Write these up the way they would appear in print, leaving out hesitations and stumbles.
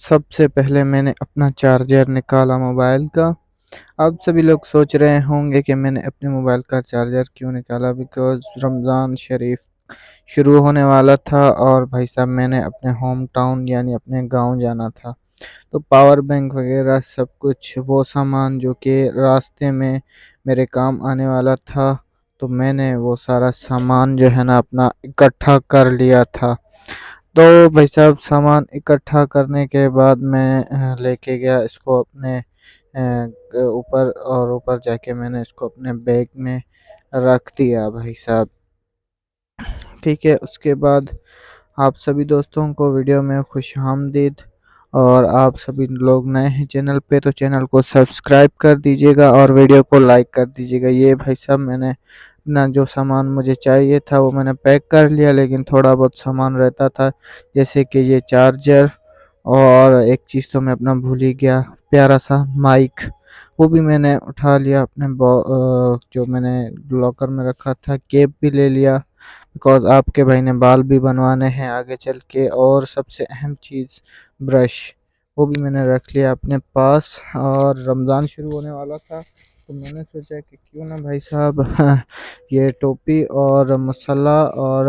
سب سے پہلے میں نے اپنا چارجر نکالا موبائل کا۔ اب سبھی لوگ سوچ رہے ہوں گے کہ میں نے اپنے موبائل کا چارجر کیوں نکالا، بیکاز رمضان شریف شروع ہونے والا تھا اور بھائی صاحب میں نے اپنے ہوم ٹاؤن یعنی اپنے گاؤں جانا تھا، تو پاور بینک وغیرہ سب کچھ وہ سامان جو کہ راستے میں میرے کام آنے والا تھا، تو میں نے وہ سارا سامان جو ہے نا اپنا اکٹھا کر لیا تھا۔ تو بھائی صاحب سامان اکٹھا کرنے کے بعد میں لے کے گیا اس کو اپنے اوپر، اور اوپر جا کے میں نے اس کو اپنے بیگ میں رکھ دیا بھائی صاحب۔ ٹھیک ہے، اس کے بعد آپ سبھی دوستوں کو ویڈیو میں خوش آمدید، اور آپ سبھی لوگ نئے ہیں چینل پہ تو چینل کو سبسکرائب کر دیجیے گا اور ویڈیو کو لائک کر دیجیے گا۔ یہ بھائی صاحب میں نے اپنا جو سامان مجھے چاہیے تھا وہ میں نے پیک کر لیا، لیکن تھوڑا بہت سامان رہتا تھا جیسے کہ یہ چارجر، اور ایک چیز تو میں اپنا بھول ہی گیا، پیارا سا مائک، وہ بھی میں نے اٹھا لیا اپنے جو میں نے لاکر میں رکھا تھا۔ کیپ بھی لے لیا بیکاز آپ کے بھائی نے بال بھی بنوانے ہیں آگے چل کے، اور سب سے اہم چیز برش، وہ بھی میں نے رکھ لیا اپنے پاس۔ اور رمضان شروع ہونے والا تھا تو میں نے سوچا کہ کیوں نہ بھائی صاحب یہ ٹوپی اور مسلح اور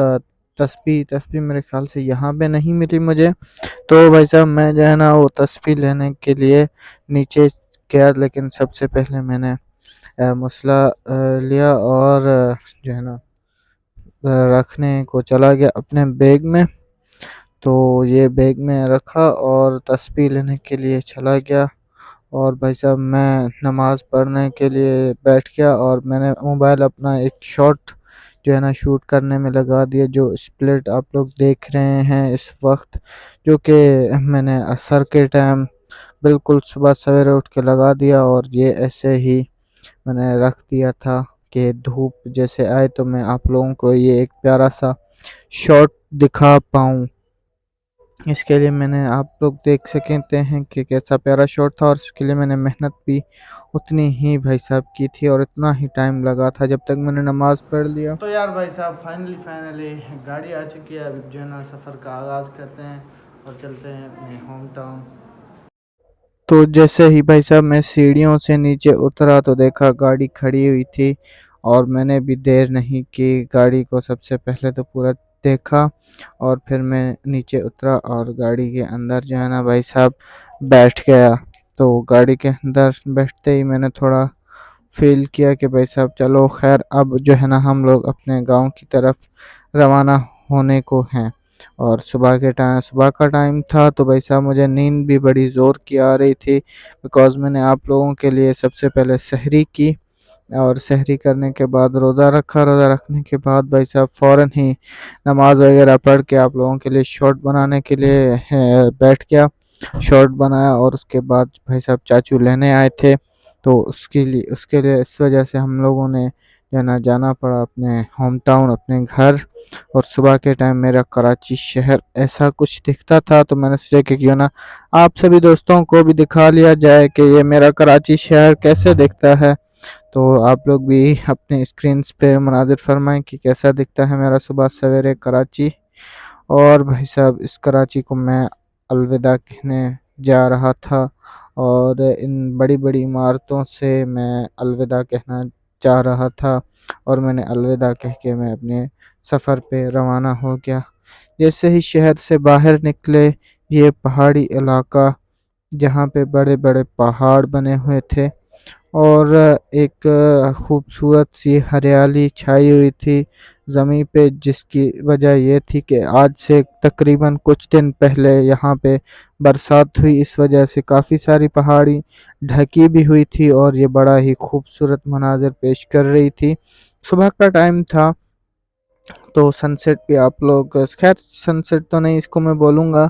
تسبیح میرے خیال سے یہاں پہ نہیں ملی مجھے، تو بھائی صاحب میں جو ہے نا وہ تسبیح لینے کے لیے نیچے گیا، لیکن سب سے پہلے میں نے مسلح لیا اور جو ہے نا رکھنے کو چلا گیا اپنے بیگ میں۔ تو یہ بیگ میں رکھا اور تسبیح لینے کے لیے چلا گیا، اور بھائی صاحب میں نماز پڑھنے کے لیے بیٹھ گیا، اور میں نے موبائل اپنا ایک شارٹ جو ہے نا شوٹ کرنے میں لگا دیا، جو سپلٹ آپ لوگ دیکھ رہے ہیں اس وقت، جو کہ میں نے عصر کے ٹائم بالکل صبح سویرے اٹھ کے لگا دیا، اور یہ ایسے ہی میں نے رکھ دیا تھا کہ دھوپ جیسے آئے تو میں آپ لوگوں کو یہ ایک پیارا سا شارٹ دکھا پاؤں۔ اس کے لیے میں نے آپ لوگ دیکھ سکتے ہیں کہ کیسا پیارا شارٹ تھا، اور اس کے لیے میں نے محنت بھی اتنی ہی بھائی صاحب کی تھی، اور اتنا ہی ٹائم لگا تھا جب تک میں نے نماز پڑھ لیا۔ تو یار بھائی صاحب فائنلی گاڑی آ چکی ہے، اب جو ہے نا سفر کا آغاز کرتے ہیں اور چلتے ہیں اپنے ہوم ٹاؤن۔ تو جیسے ہی بھائی صاحب میں سیڑھیوں سے نیچے اترا تو دیکھا گاڑی کھڑی ہوئی تھی، اور میں نے بھی دیر نہیں کی، گاڑی کو سب سے پہلے تو پورا دیکھا، اور پھر میں نیچے اترا اور گاڑی کے اندر جو ہے نا بھائی صاحب بیٹھ گیا۔ تو گاڑی کے اندر بیٹھتے ہی میں نے تھوڑا فیل کیا کہ بھائی صاحب چلو خیر، اب جو ہے نا ہم لوگ اپنے گاؤں کی طرف روانہ ہونے کو ہیں، اور صبح کا ٹائم تھا، تو بھائی صاحب مجھے نیند بھی بڑی زور کی آ رہی تھی، بیکاز میں نے آپ لوگوں کے لیے سب سے پہلے سحری کی، اور سحری کرنے کے بعد روزہ رکھا، روزہ رکھنے کے بعد بھائی صاحب فوراً ہی نماز وغیرہ پڑھ کے آپ لوگوں کے لیے شارٹ بنانے کے لیے بیٹھ گیا، شارٹ بنایا، اور اس کے بعد بھائی صاحب چاچو لینے آئے تھے، تو اس کے لیے اس وجہ سے ہم لوگوں نے جانا پڑا اپنے ہوم ٹاؤن، اپنے گھر۔ اور صبح کے ٹائم میرا کراچی شہر ایسا کچھ دکھتا تھا، تو میں نے سوچا کہ کیوں نہ آپ سبھی دوستوں کو بھی دکھا لیا جائے کہ یہ میرا کراچی شہر کیسے دکھتا ہے، تو آپ لوگ بھی اپنے اسکرینز پہ مناظر فرمائیں کہ کیسا دکھتا ہے میرا صبح سویرے کراچی۔ اور بھائی صاحب اس کراچی کو میں الوداع کہنے جا رہا تھا، اور ان بڑی بڑی عمارتوں سے میں الوداع کہنا چاہ رہا تھا، اور میں نے الوداع کہہ کے میں اپنے سفر پہ روانہ ہو گیا۔ جیسے ہی شہر سے باہر نکلے، یہ پہاڑی علاقہ جہاں پہ بڑے بڑے پہاڑ بنے ہوئے تھے، اور ایک خوبصورت سی ہریالی چھائی ہوئی تھی زمین پہ، جس کی وجہ یہ تھی کہ آج سے تقریباً کچھ دن پہلے یہاں پہ برسات ہوئی، اس وجہ سے کافی ساری پہاڑی ڈھکی بھی ہوئی تھی، اور یہ بڑا ہی خوبصورت مناظر پیش کر رہی تھی۔ صبح کا ٹائم تھا، تو سن سیٹ بھی آپ لوگ، خیر سن سیٹ تو نہیں اس کو میں بولوں گا،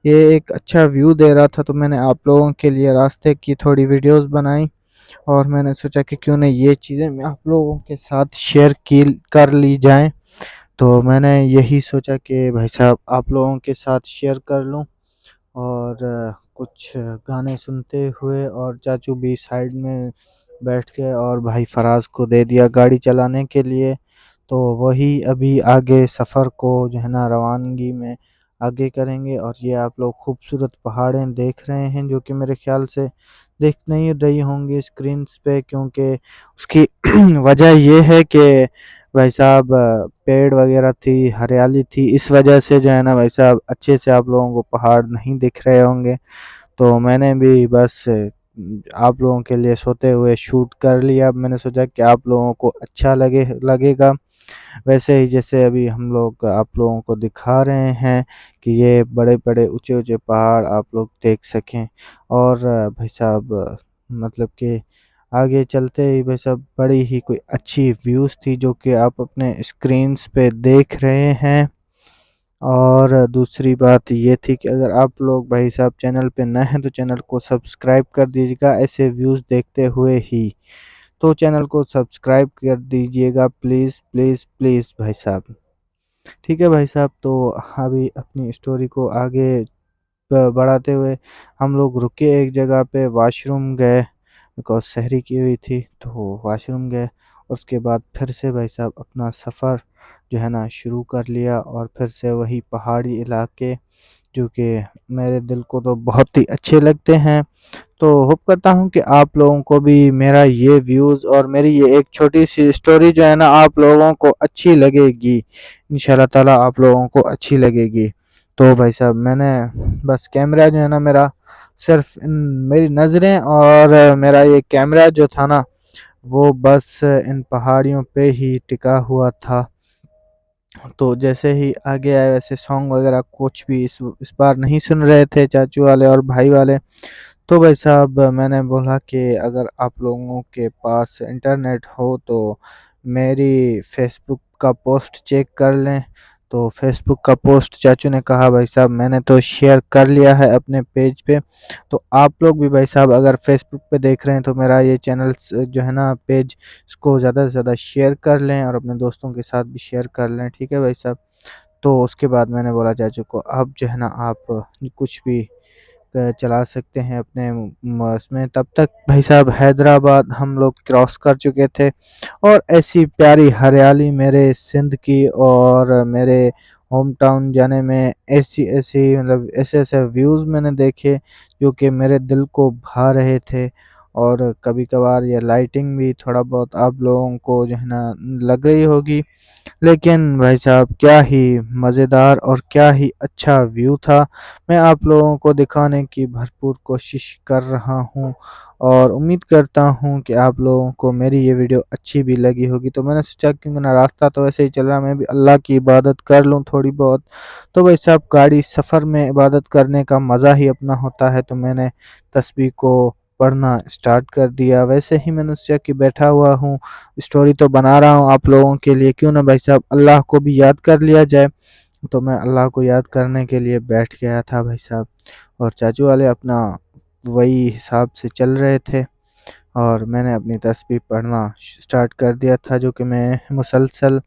یہ ایک اچھا ویو دے رہا تھا، تو میں نے آپ لوگوں کے لیے راستے کی تھوڑی ویڈیوز بنائی، اور میں نے سوچا کہ کیوں نہ یہ چیزیں میں آپ لوگوں کے ساتھ شیئر کر لی جائیں، تو میں نے یہی سوچا کہ بھائی صاحب آپ لوگوں کے ساتھ شیئر کر لوں، اور کچھ گانے سنتے ہوئے، اور چاچو بھی سائیڈ میں بیٹھ گئے، اور بھائی فراز کو دے دیا گاڑی چلانے کے لیے، تو وہی ابھی آگے سفر کو جو ہے نا روانگی میں آگے کریں گے۔ اور یہ آپ لوگ خوبصورت پہاڑیں دیکھ رہے ہیں جو کہ میرے خیال سے دیکھ نہیں رہی ہوں گی اسکرینس پہ، کیونکہ اس کی وجہ یہ ہے کہ بھائی صاحب پیڑ وغیرہ تھی، ہریالی تھی، اس وجہ سے جو ہے نا بھائی صاحب اچھے سے آپ لوگوں کو پہاڑ نہیں دکھ رہے ہوں گے۔ تو میں نے بھی بس آپ لوگوں کے لیے سوتے ہوئے شوٹ کر لیا۔ اب میں نے سوچا کہ آپ لوگوں کو اچھا لگے گا، ویسے ہی جیسے ابھی ہم لوگ آپ لوگوں کو دکھا رہے ہیں کہ یہ بڑے بڑے اونچے اونچے پہاڑ آپ لوگ دیکھ سکیں۔ اور بھائی صاحب مطلب کہ آگے چلتے ہی بھائی صاحب بڑی ہی کوئی اچھی ویوز تھی جو کہ آپ اپنے اسکرینز پہ دیکھ رہے ہیں۔ اور دوسری بات یہ تھی کہ اگر آپ لوگ بھائی صاحب چینل پہ نئے ہیں تو چینل کو سبسکرائب کر دیجیے گا ایسے ویوز دیکھتے ہوئے ہی، تو چینل کو سبسکرائب کر دیجیے گا پلیز پلیز پلیز بھائی صاحب۔ ٹھیک ہے بھائی صاحب، تو ابھی اپنی اسٹوری کو آگے بڑھاتے ہوئے ہم لوگ رکے ایک جگہ پہ، واش روم گئے بیکاز سحری کی ہوئی تھی، تو واش روم گئے اور اس کے بعد پھر سے بھائی صاحب اپنا سفر جو ہے نا شروع کر لیا، اور پھر سے وہی پہاڑی علاقے جو کہ میرے دل کو تو بہت ہی اچھے لگتے ہیں۔ تو ہوپ کرتا ہوں کہ آپ لوگوں کو بھی میرا یہ ویوز اور میری یہ ایک چھوٹی سی اسٹوری جو ہے نا آپ لوگوں کو اچھی لگے گی، انشاءاللہ تعالیٰ آپ لوگوں کو اچھی لگے گی۔ تو بھائی صاحب میں نے بس کیمرہ جو ہے نا میرا صرف میری نظریں اور میرا یہ کیمرہ جو تھا نا وہ بس ان پہاڑیوں پہ ہی ٹکا ہوا تھا۔ تو جیسے ہی آگے آئے ویسے سانگ وغیرہ کچھ بھی اس بار نہیں سن رہے تھے چاچو والے اور بھائی والے۔ تو بھائی صاحب میں نے بولا کہ اگر آپ لوگوں کے پاس انٹرنیٹ ہو تو میری فیس بک کا پوسٹ چیک کر لیں۔ تو فیس بک کا پوسٹ چاچو نے کہا بھائی صاحب میں نے تو شیئر کر لیا ہے اپنے پیج پہ، تو آپ لوگ بھی بھائی صاحب اگر فیس بک پہ دیکھ رہے ہیں تو میرا یہ چینل جو ہے نا پیج اس کو زیادہ سے زیادہ شیئر کر لیں اور اپنے دوستوں کے ساتھ بھی شیئر کر لیں، ٹھیک ہے بھائی صاحب۔ تو اس کے بعد میں نے بولا چاچو کو اب جو ہے نا آپ کچھ بھی چلا سکتے ہیں اپنے اس میں۔ تب تک بھائی صاحب حیدرآباد ہم لوگ کراس کر چکے تھے، اور ایسی پیاری ہریالی میرے سندھ کی اور میرے ہوم ٹاؤن جانے میں ایسی مطلب ایسے ویوز میں نے دیکھے جو کہ میرے دل کو بھا رہے تھے۔ اور کبھی کبھار یہ لائٹنگ بھی تھوڑا بہت آپ لوگوں کو جو ہے نا لگ رہی ہوگی، لیکن بھائی صاحب کیا ہی مزیدار اور کیا ہی اچھا ویو تھا۔ میں آپ لوگوں کو دکھانے کی بھرپور کوشش کر رہا ہوں، اور امید کرتا ہوں کہ آپ لوگوں کو میری یہ ویڈیو اچھی بھی لگی ہوگی۔ تو میں نے سوچا کیونکہ نا راستہ تو ایسے ہی چل رہا ہے، میں بھی اللہ کی عبادت کر لوں تھوڑی بہت۔ تو بھائی صاحب گاڑی سفر میں عبادت کرنے کا مزہ ہی اپنا ہوتا ہے، تو میں نے تسبیح کو پڑھنا اسٹارٹ کر دیا۔ ویسے ہی میں نے سوچا کہ بیٹھا ہوا ہوں، اسٹوری تو بنا رہا ہوں آپ لوگوں کے لیے، کیوں نہ بھائی صاحب اللہ کو بھی یاد کر لیا جائے۔ تو میں اللہ کو یاد کرنے کے لیے بیٹھ گیا تھا بھائی صاحب، اور چاچو والے اپنا وہی حساب سے چل رہے تھے، اور میں نے اپنی تسبیح پڑھنا سٹارٹ کر دیا تھا جو کہ میں مسلسل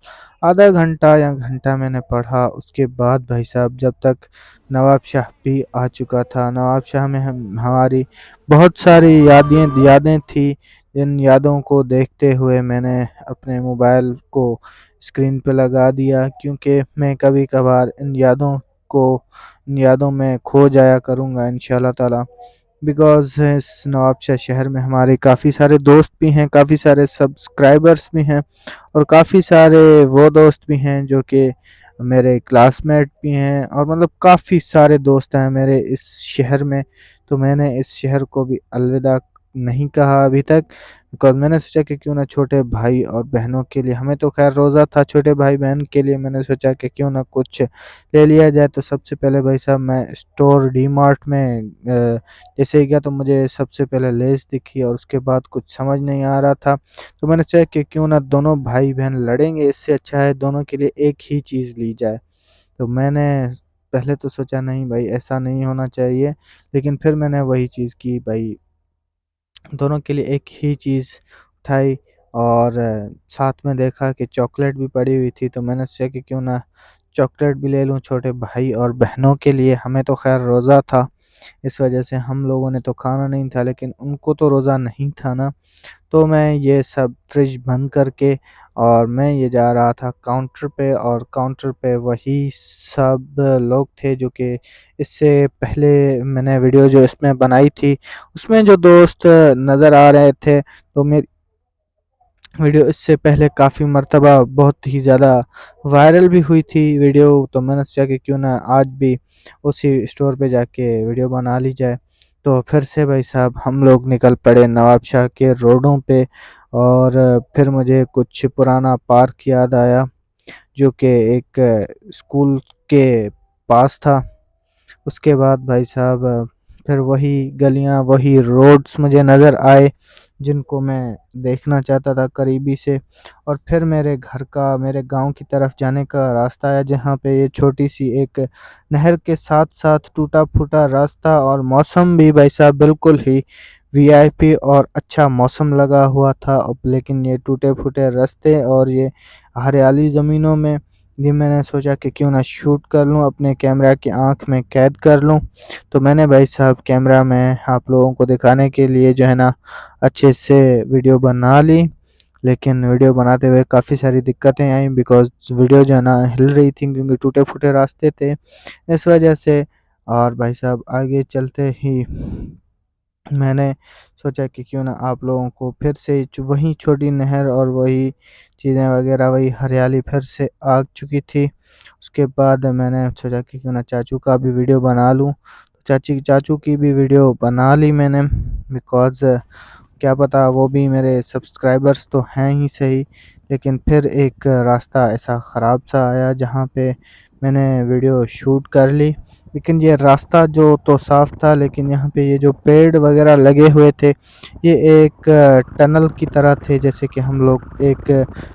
آدھا گھنٹہ یا گھنٹہ میں نے پڑھا۔ اس کے بعد بھائی صاحب جب تک نواب شاہ بھی آ چکا تھا، نواب شاہ میں ہماری بہت ساری یادیں تھی، جن یادوں کو دیکھتے ہوئے میں نے اپنے موبائل کو اسکرین پہ لگا دیا، کیونکہ میں کبھی کبھار ان یادوں میں کھو جایا کروں گا انشاءاللہ تعالی، بیکاز اس نواب شاہ شہر میں ہمارے کافی سارے دوست بھی ہیں، کافی سارے سبسکرائبرز بھی ہیں، اور کافی سارے وہ دوست بھی ہیں جو کہ میرے کلاس میٹ بھی ہیں، اور مطلب کافی سارے دوست ہیں میرے اس شہر میں۔ تو میں نے اس شہر کو بھی الوداع نہیں کہا ابھی تک، بیکاز میں نے سوچا کہ کیوں نہ چھوٹے بھائی اور بہنوں کے لیے، ہمیں تو خیر روزہ تھا، چھوٹے بھائی بہن کے لیے میں نے سوچا کہ کیوں نہ کچھ لے لیا جائے۔ تو سب سے پہلے بھائی صاحب میں اسٹور ڈی مارٹ میں جیسے ہی گیا تو مجھے سب سے پہلے لیز دکھی، اور اس کے بعد کچھ سمجھ نہیں آ رہا تھا، تو میں نے سوچا کہ کیوں نہ دونوں بھائی بہن لڑیں گے، اس سے اچھا ہے دونوں کے لیے ایک ہی چیز لی جائے۔ تو میں نے پہلے تو سوچا نہیں بھائی ایسا نہیں ہونا چاہیے، لیکن پھر میں نے وہی چیز کی بھائی، دونوں کے لیے ایک ہی چیز اٹھائی، اور ساتھ میں دیکھا کہ چاکلیٹ بھی پڑی ہوئی تھی، تو میں نے سوچا کہ کیوں نہ چاکلیٹ بھی لے لوں چھوٹے بھائی اور بہنوں کے لیے، ہمیں تو خیر روزہ تھا۔ اس وجہ سے ہم لوگوں نے تو کھانا نہیں تھا، لیکن ان کو تو روزہ نہیں تھا نا۔ تو میں یہ سب فریج بند کر کے اور میں یہ جا رہا تھا کاؤنٹر پہ، اور کاؤنٹر پہ وہی سب لوگ تھے جو کہ اس سے پہلے میں نے ویڈیو جو اس میں بنائی تھی اس میں جو دوست نظر آ رہے تھے، تو میری ویڈیو اس سے پہلے کافی مرتبہ بہت ہی زیادہ وائرل بھی ہوئی تھی ویڈیو، تو میں نے سوچا کہ کیوں نہ آج بھی اسی اسٹور پہ جا کے ویڈیو بنا لی جائے۔ تو پھر سے بھائی صاحب ہم لوگ نکل پڑے نواب شاہ کے روڈوں پہ، اور پھر مجھے کچھ پرانا پارک یاد آیا جو کہ ایک اسکول کے پاس تھا۔ اس کے بعد بھائی صاحب پھر وہی گلیاں وہی روڈز مجھے نظر آئے جن کو میں دیکھنا چاہتا تھا قریبی سے، اور پھر میرے گاؤں کی طرف جانے کا راستہ ہے، جہاں پہ یہ چھوٹی سی ایک نہر کے ساتھ ساتھ ٹوٹا پھوٹا راستہ، اور موسم بھی بھائی صاحب بالکل ہی وی آئی پی اور اچھا موسم لگا ہوا تھا، لیکن یہ ٹوٹے پھوٹے راستے اور یہ ہریالی زمینوں میں یہ میں نے سوچا کہ کیوں نہ شوٹ کر لوں، اپنے کیمرہ کی آنکھ میں قید کر لوں۔ تو میں نے بھائی صاحب کیمرہ میں آپ لوگوں کو دکھانے کے لیے جو ہے نا اچھے سے ویڈیو بنا لی، لیکن ویڈیو بناتے ہوئے کافی ساری دقتیں آئیں، بیکاز ویڈیو جو ہے نا ہل رہی تھی کیونکہ ٹوٹے پھوٹے راستے تھے اس وجہ سے۔ اور بھائی صاحب آگے چلتے ہی میں نے سوچا کہ کیوں نہ آپ لوگوں کو پھر سے وہی چھوٹی نہر اور وہی چیزیں وغیرہ وہی ہریالی پھر سے آ چکی تھی۔ اس کے بعد میں نے سوچا کہ کیوں نہ چاچو کا بھی ویڈیو بنا لوں، چاچو کی بھی ویڈیو بنا لی میں نے، بیکاز کیا پتا وہ بھی میرے سبسکرائبرز تو ہیں ہی صحیح، لیکن پھر ایک راستہ ایسا خراب سا آیا جہاں پہ میں نے ویڈیو شوٹ کر لی، لیکن یہ راستہ جو تو صاف تھا، لیکن یہاں پہ یہ جو پیڑ وغیرہ لگے ہوئے تھے یہ ایک ٹنل کی طرح تھے، جیسے کہ ہم لوگ ایک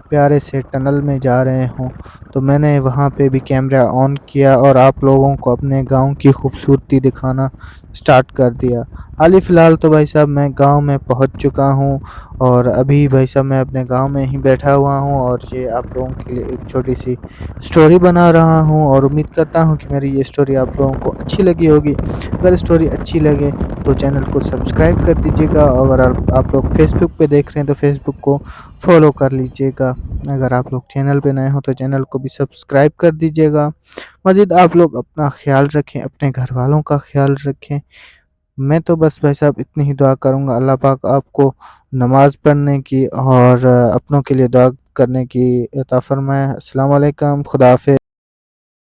پیارے سے ٹنل میں جا رہے ہوں۔ تو میں نے وہاں پہ بھی کیمرہ آن کیا اور آپ لوگوں کو اپنے گاؤں کی خوبصورتی دکھانا سٹارٹ کر دیا۔ حال فی الحال تو بھائی صاحب میں گاؤں میں پہنچ چکا ہوں، اور ابھی بھائی صاحب میں اپنے گاؤں میں ہی بیٹھا ہوا ہوں، اور یہ آپ لوگوں کے لیے ایک چھوٹی سی سٹوری بنا رہا ہوں، اور امید کرتا ہوں کہ میری یہ سٹوری آپ لوگوں کو اچھی لگی ہوگی۔ اگر سٹوری اچھی لگے تو چینل کو سبسکرائب کر دیجیے گا، اور اگر آپ لوگ فیس بک پہ دیکھ رہے ہیں تو فیس بک کو فالو کر لیجیے گا۔ اگر آپ لوگ چینل پہ نئے ہوں تو چینل کو بھی سبسکرائب کر دیجیے گا۔ مزید آپ لوگ اپنا خیال رکھیں، اپنے گھر والوں کا خیال رکھیں۔ میں تو بس بھائی صاحب اتنی ہی دعا کروں گا، اللہ پاک آپ کو نماز پڑھنے کی اور اپنوں کے لیے دعا کرنے کی عطا فرمائے۔ السلام علیکم، خدا حافظ۔